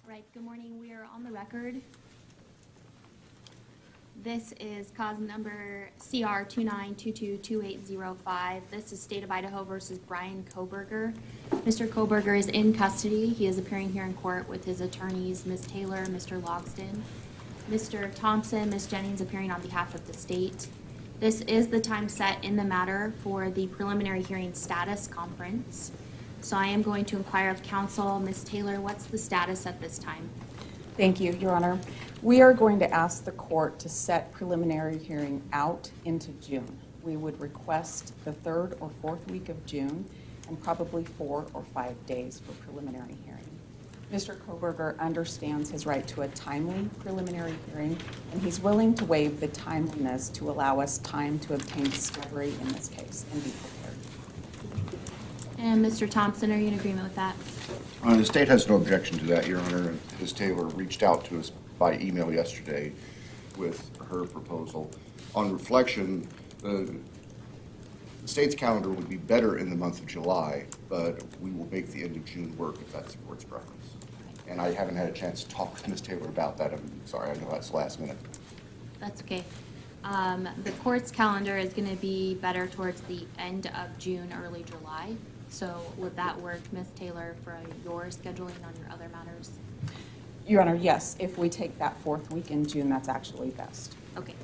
Right, good morning. We are on the record. This is cause number CR 29222805. This is State of Idaho versus BRYAN KOHBERGER. Mr. KOHBERGER is in custody. He is appearing here in court with his attorneys, Ms. Taylor, Mr. Logston. Mr. Thompson, Ms. Jennings appearing on behalf of the state. This is the time set in the matter for the preliminary hearing status conference. So I am going to inquire of counsel. Ms. Taylor, what's the status at this time? Thank you, Your Honor. We are going to ask the court to set preliminary hearing out into June. We would request the 3rd or 4th week of June and probably 4 or 5 days for preliminary hearing. Mr. KOHBERGER understands his right to a timely preliminary hearing, and he's willing to waive the timeliness to allow us time to obtain discovery in this case and be prepared. And Mr. Thompson, are you in agreement with that? The state has no objection to that, Your Honor. Ms. Taylor reached out to us by email yesterday with her proposal. On reflection, the state's calendar would be better in the month of July, but we will make the end of June work if that's the court's preference. And I haven't had a chance to talk to Ms. Taylor about that. I'm sorry, I know that's last minute. That's okay. The court's calendar is going to be better towards the end of June, early July. So would that work, Ms. Taylor, for your scheduling on your other matters? Your Honor, yes. If we take that 4th week in June, that's actually best. Okay.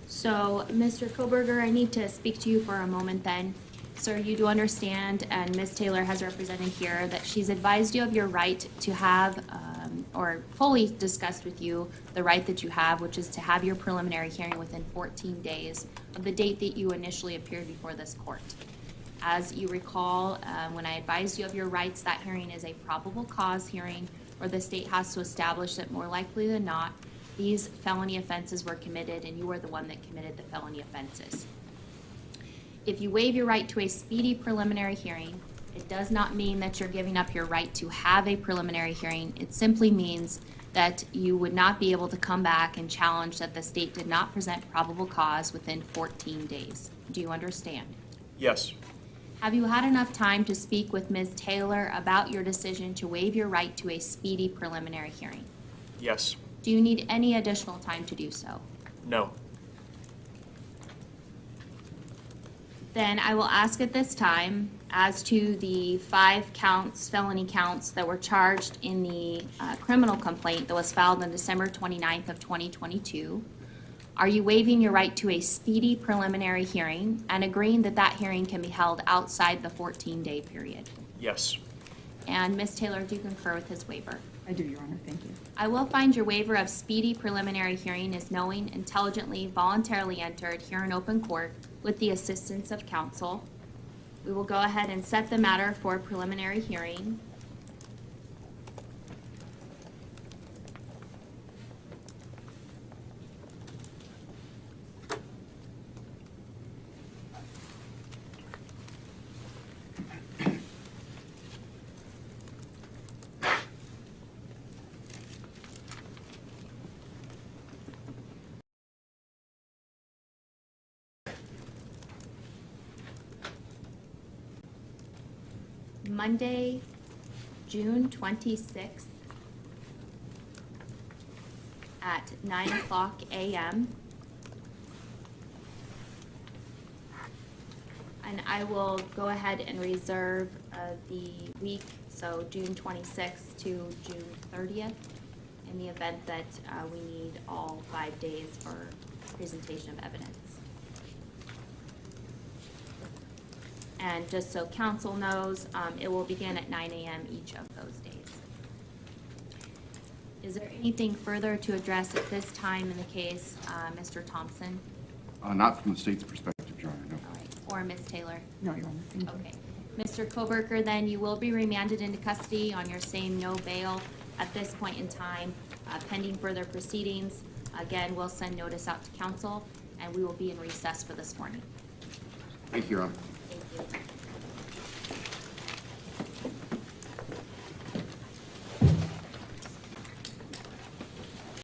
So, Mr. KOHBERGER, I need to speak to you for a moment then. Sir, you do understand, and Ms. Taylor has represented here, that she's advised you of your right to have, or fully discussed with you, the right that you have, which is to have your preliminary hearing within 14 days of the date that you initially appeared before this court. As you recall, when I advised you of your rights, that hearing is a probable cause hearing, where the state has to establish that more likely than not, these felony offenses were committed and you were the one that committed the felony offenses. If you waive your right to a speedy preliminary hearing, it does not mean that you're giving up your right to have a preliminary hearing. It simply means that you would not be able to come back and challenge that the state did not present probable cause within 14 days. Do you understand? Yes. Have you had enough time to speak with Ms. Taylor about your decision to waive your right to a speedy preliminary hearing? Yes. Do you need any additional time to do so? No. Then I will ask at this time, as to the 5 counts, felony counts that were charged in the criminal complaint that was filed on December 29th of 2022, are you waiving your right to a speedy preliminary hearing and agreeing that that hearing can be held outside the 14-day period? Yes. And Ms. Taylor, do you concur with his waiver? I do, Your Honor. Thank you. I will find your waiver of speedy preliminary hearing is knowing, intelligently, voluntarily entered here in open court with the assistance of counsel. We will go ahead and set the matter for preliminary hearing. Monday, June 26th at 9:00 a.m. And I will go ahead and reserve the week, so June 26th to June 30th, in the event that we need all 5 days for presentation of evidence. And just so council knows, it will begin at 9 a.m. each of those days. Is there anything further to address at this time in the case, Mr. Thompson? Not from the state's perspective, Your Honor, no. All right. Or Ms. Taylor? No, Your Honor. Thank you. Okay. Mr. KOHBERGER, then you will be remanded into custody on your same no bail at this point in time, pending further proceedings. Again, we'll send notice out to council, and we will be in recess for this morning. Thank you, Your Honor. Thank you.